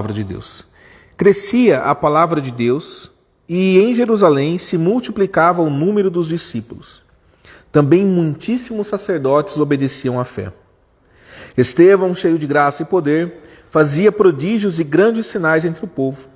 palavra de Deus. Crescia a palavra de Deus e em Jerusalém se multiplicava o número dos discípulos. Também muitíssimos sacerdotes obedeciam à fé. Estevão, cheio de graça e poder, fazia prodígios e grandes sinais entre o povo.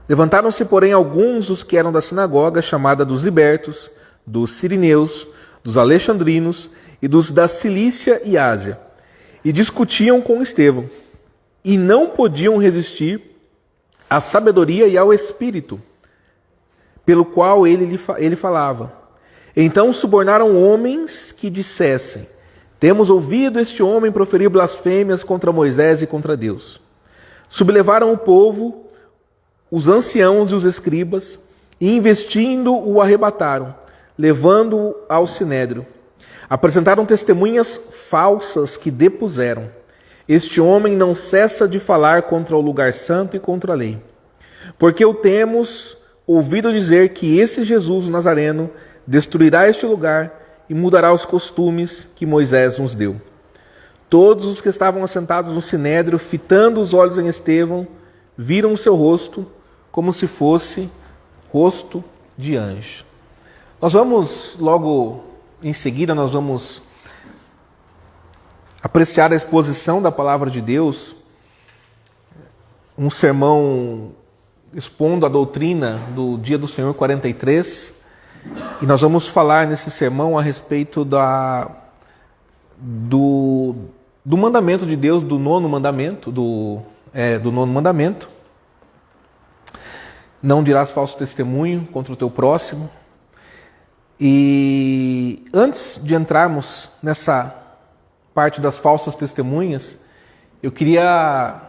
Levantaram-se, porém, alguns dos que eram da sinagoga, chamada dos libertos, dos sirineus, dos alexandrinos e dos da Cilícia e Ásia, e discutiam com Estevão, e não podiam resistir à sabedoria e ao espírito, pelo qual ele falava. Então subornaram homens que dissessem: temos ouvido este homem proferir blasfêmias contra Moisés e contra Deus. Sublevaram o povo, os anciãos e os escribas, e investindo o arrebataram, levando-o ao sinédrio. Apresentaram testemunhas falsas que depuseram: este homem não cessa de falar contra o lugar santo e contra a lei. Porque o temos ouvido dizer que esse Jesus, o Nazareno, destruirá este lugar e mudará os costumes que Moisés nos deu. Todos os que estavam assentados no sinédrio, fitando os olhos em Estevão, viram o seu rosto como se fosse rosto de anjo. Nós vamos, logo em seguida, nós vamos apreciar a exposição da palavra de Deus, um sermão expondo a doutrina do Dia do Senhor 43, e nós vamos falar nesse sermão a respeito do mandamento de Deus, do nono mandamento, do nono mandamento. Não dirás falso testemunho contra o teu próximo. E antes de entrarmos nessa parte das falsas testemunhas, eu queria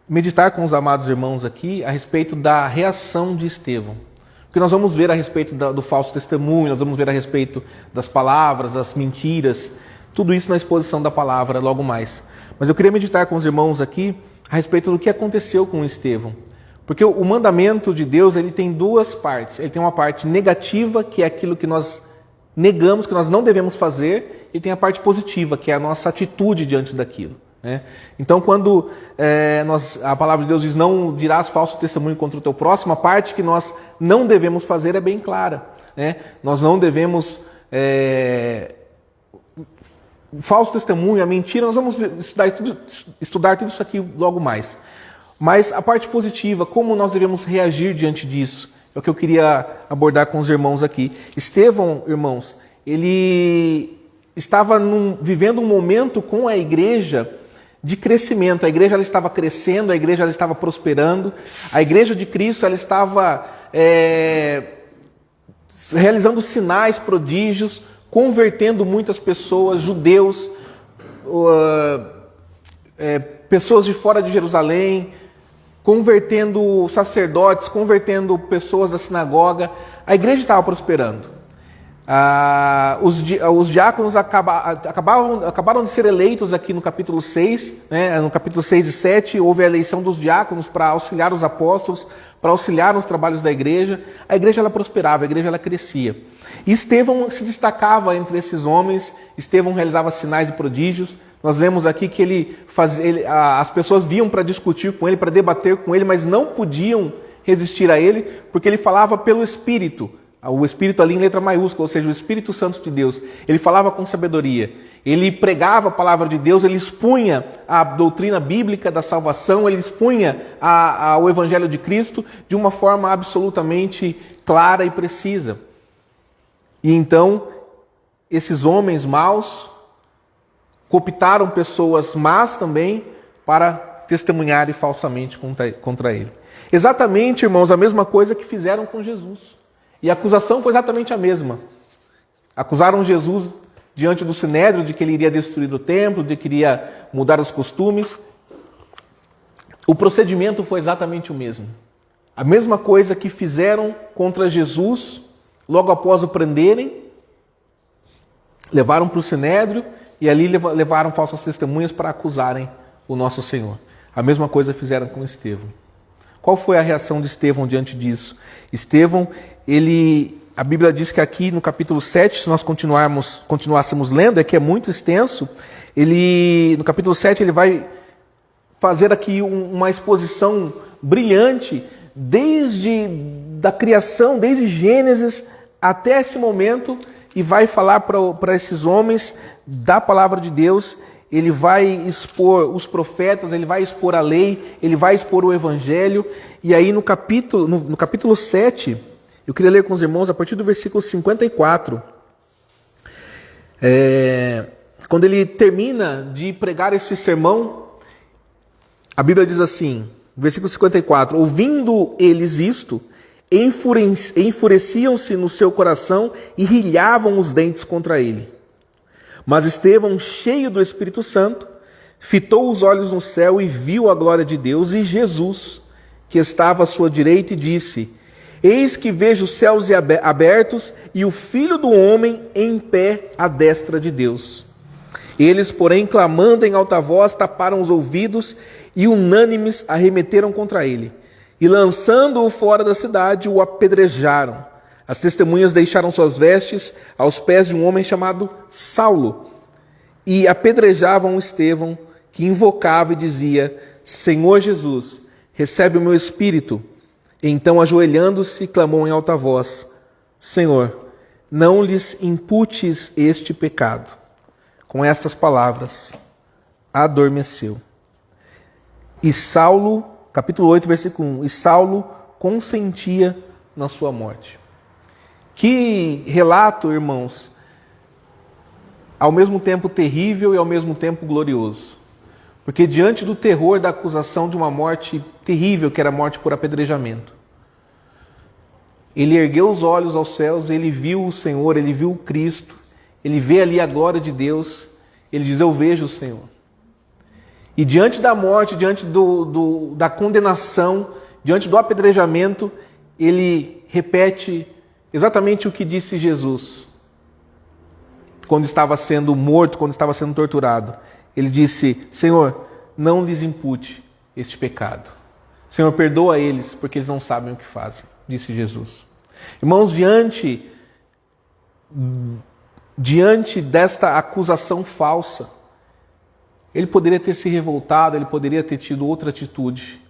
meditar com os amados irmãos aqui a respeito da reação de Estevão. Porque nós vamos ver a respeito do falso testemunho, nós vamos ver a respeito das palavras, das mentiras, tudo isso na exposição da palavra logo mais. Mas eu queria meditar com os irmãos aqui a respeito do que aconteceu com Estevão. Porque o mandamento de Deus, ele tem duas partes. Ele tem uma parte negativa, que é aquilo que nós negamos, que nós não devemos fazer, e tem a parte positiva, que é a nossa atitude diante daquilo. Então, quando a palavra de Deus diz: não dirás falso testemunho contra o teu próximo, a parte que nós não devemos fazer é bem clara. Nós não devemos falso testemunho, a mentira, nós vamos estudar tudo isso aqui logo mais. Mas a parte positiva, como nós devemos reagir diante disso, é o que eu queria abordar com os irmãos aqui. Estevão, irmãos, ele estava vivendo um momento com a igreja de crescimento. A igreja ela estava crescendo, a igreja ela estava prosperando, a igreja de Cristo ela estava realizando sinais, prodígios, convertendo muitas pessoas, judeus, pessoas de fora de Jerusalém, convertendo sacerdotes, convertendo pessoas da sinagoga. A igreja estava prosperando. Os diáconos acabaram de ser eleitos aqui no capítulo 6, no capítulo 6 e 7, houve a eleição dos diáconos para auxiliar os apóstolos, para auxiliar nos trabalhos da igreja. A igreja ela prosperava, a igreja ela crescia. E Estevão se destacava entre esses homens. Estevão realizava sinais e prodígios. Nós vemos aqui que as pessoas vinham para discutir com ele, para debater com ele, mas não podiam resistir a ele, porque ele falava pelo Espírito. O Espírito ali em letra maiúscula, ou seja, o Espírito Santo de Deus. Ele falava com sabedoria. Ele pregava a palavra de Deus, ele expunha a doutrina bíblica da salvação, ele expunha o Evangelho de Cristo de uma forma absolutamente clara e precisa. E então, esses homens maus cooptaram pessoas más também para testemunharem falsamente contra ele. Exatamente, irmãos, a mesma coisa que fizeram com Jesus. E a acusação foi exatamente a mesma. Acusaram Jesus diante do sinédrio de que ele iria destruir o templo, de que iria mudar os costumes. O procedimento foi exatamente o mesmo. A mesma coisa que fizeram contra Jesus, logo após o prenderem, levaram para o sinédrio e ali levaram falsas testemunhas para acusarem o nosso Senhor. A mesma coisa fizeram com Estevão. Qual foi a reação de Estevão diante disso? Estevão, a Bíblia diz que aqui no capítulo 7, se nós continuássemos lendo, é que é muito extenso, no capítulo 7 ele vai fazer aqui uma exposição brilhante desde da criação, desde Gênesis até esse momento, e vai falar para esses homens da palavra de Deus. Ele vai expor os profetas, ele vai expor a lei, ele vai expor o evangelho. E aí no capítulo 7, eu queria ler com os irmãos a partir do versículo 54. Quando ele termina de pregar esse sermão, a Bíblia diz assim, versículo 54, ouvindo eles isto, enfureciam-se no seu coração e rilhavam os dentes contra ele. Mas Estevão, cheio do Espírito Santo, fitou os olhos no céu e viu a glória de Deus e Jesus, que estava à sua direita, e disse: Eis que vejo os céus abertos e o Filho do Homem em pé à destra de Deus. Eles, porém, clamando em alta voz, taparam os ouvidos e unânimes arremeteram contra ele. E lançando-o fora da cidade, o apedrejaram. As testemunhas deixaram suas vestes aos pés de um homem chamado Saulo e apedrejavam Estevão, que invocava e dizia: Senhor Jesus, recebe o meu espírito. E então, ajoelhando-se, clamou em alta voz: Senhor, não lhes imputes este pecado. Com estas palavras, adormeceu. E Saulo, capítulo 8, versículo 1, e Saulo consentia na sua morte. Que relato, irmãos, ao mesmo tempo terrível e ao mesmo tempo glorioso. Porque diante do terror da acusação de uma morte terrível, que era a morte por apedrejamento, ele ergueu os olhos aos céus, ele viu o Senhor, ele viu o Cristo, ele vê ali a glória de Deus, ele diz: eu vejo o Senhor. E diante da morte, diante da condenação, diante do apedrejamento, ele repete exatamente o que disse Jesus quando estava sendo morto, quando estava sendo torturado. Ele disse: Senhor, não lhes impute este pecado. Senhor, perdoa eles, porque eles não sabem o que fazem, disse Jesus. Irmãos, diante desta acusação falsa, ele poderia ter se revoltado, ele poderia ter tido outra atitude,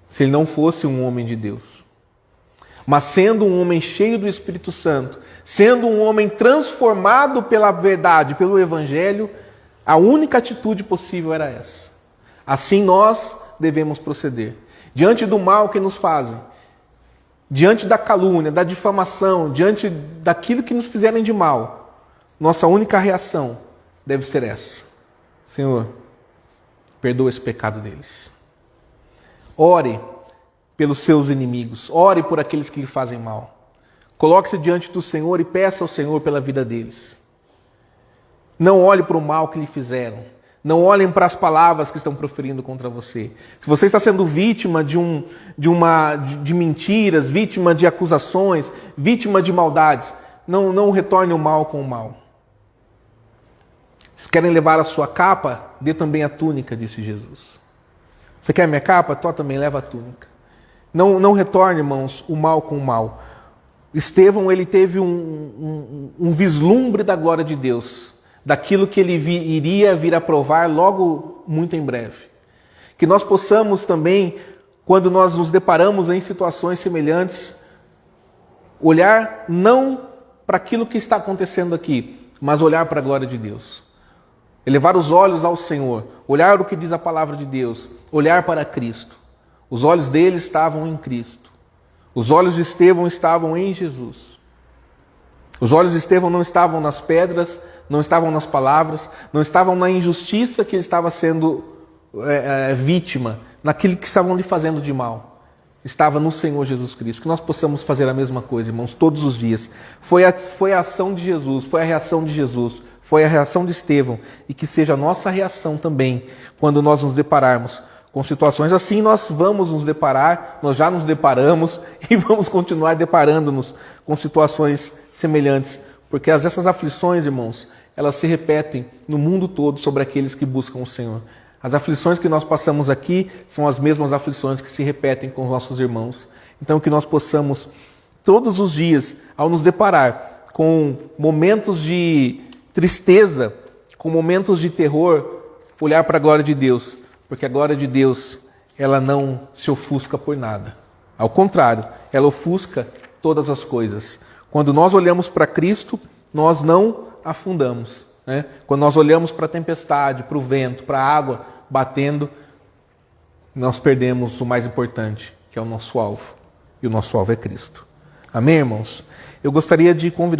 se ele não fosse um homem de Deus. Mas sendo um homem cheio do Espírito Santo, sendo um homem transformado pela verdade, pelo Evangelho, a única atitude possível era essa. Assim nós devemos proceder. Diante do mal que nos fazem, diante da calúnia, da difamação, diante daquilo que nos fizerem de mal, nossa única reação deve ser essa: Senhor, perdoa esse pecado deles. Ore pelos seus inimigos, ore por aqueles que lhe fazem mal. Coloque-se diante do Senhor e peça ao Senhor pela vida deles. Não olhe para o mal que lhe fizeram. Não olhem para as palavras que estão proferindo contra você. Se você está sendo vítima de mentiras, vítima de acusações, vítima de maldades, não retorne o mal com o mal. Se querem levar a sua capa, dê também a túnica, disse Jesus. Você quer a minha capa? Tó também leva a túnica. Não retorne, irmãos, o mal com o mal. Estevão, ele teve um vislumbre da glória de Deus, daquilo que ele iria vir a provar logo muito em breve. Que nós possamos também, quando nós nos deparamos em situações semelhantes, olhar não para aquilo que está acontecendo aqui, mas olhar para a glória de Deus. Elevar os olhos ao Senhor, olhar o que diz a palavra de Deus, olhar para Cristo. Os olhos dele estavam em Cristo. Os olhos de Estevão estavam em Jesus. Os olhos de Estevão não estavam nas pedras, não estavam nas palavras, não estavam na injustiça que ele estava sendo vítima, naquilo que estavam lhe fazendo de mal. Estava no Senhor Jesus Cristo. Que nós possamos fazer a mesma coisa, irmãos, todos os dias. Foi a ação de Jesus, foi a reação de Jesus, foi a reação de Estevão, e que seja a nossa reação também quando nós nos depararmos com situações assim. Nós vamos nos deparar, nós já nos deparamos e vamos continuar deparando-nos com situações semelhantes, porque essas aflições, irmãos, elas se repetem no mundo todo sobre aqueles que buscam o Senhor. As aflições que nós passamos aqui são as mesmas aflições que se repetem com os nossos irmãos. Então que nós possamos, todos os dias, ao nos deparar com momentos de tristeza, com momentos de terror, olhar para a glória de Deus, Porque a glória de Deus, ela não se ofusca por nada. Ao contrário, ela ofusca todas as coisas. Quando nós olhamos para Cristo, nós não afundamos, né? Quando nós olhamos para a tempestade, para o vento, para a água batendo, nós perdemos o mais importante, que é o nosso alvo. E o nosso alvo é Cristo. Amém, irmãos? Eu gostaria de convidar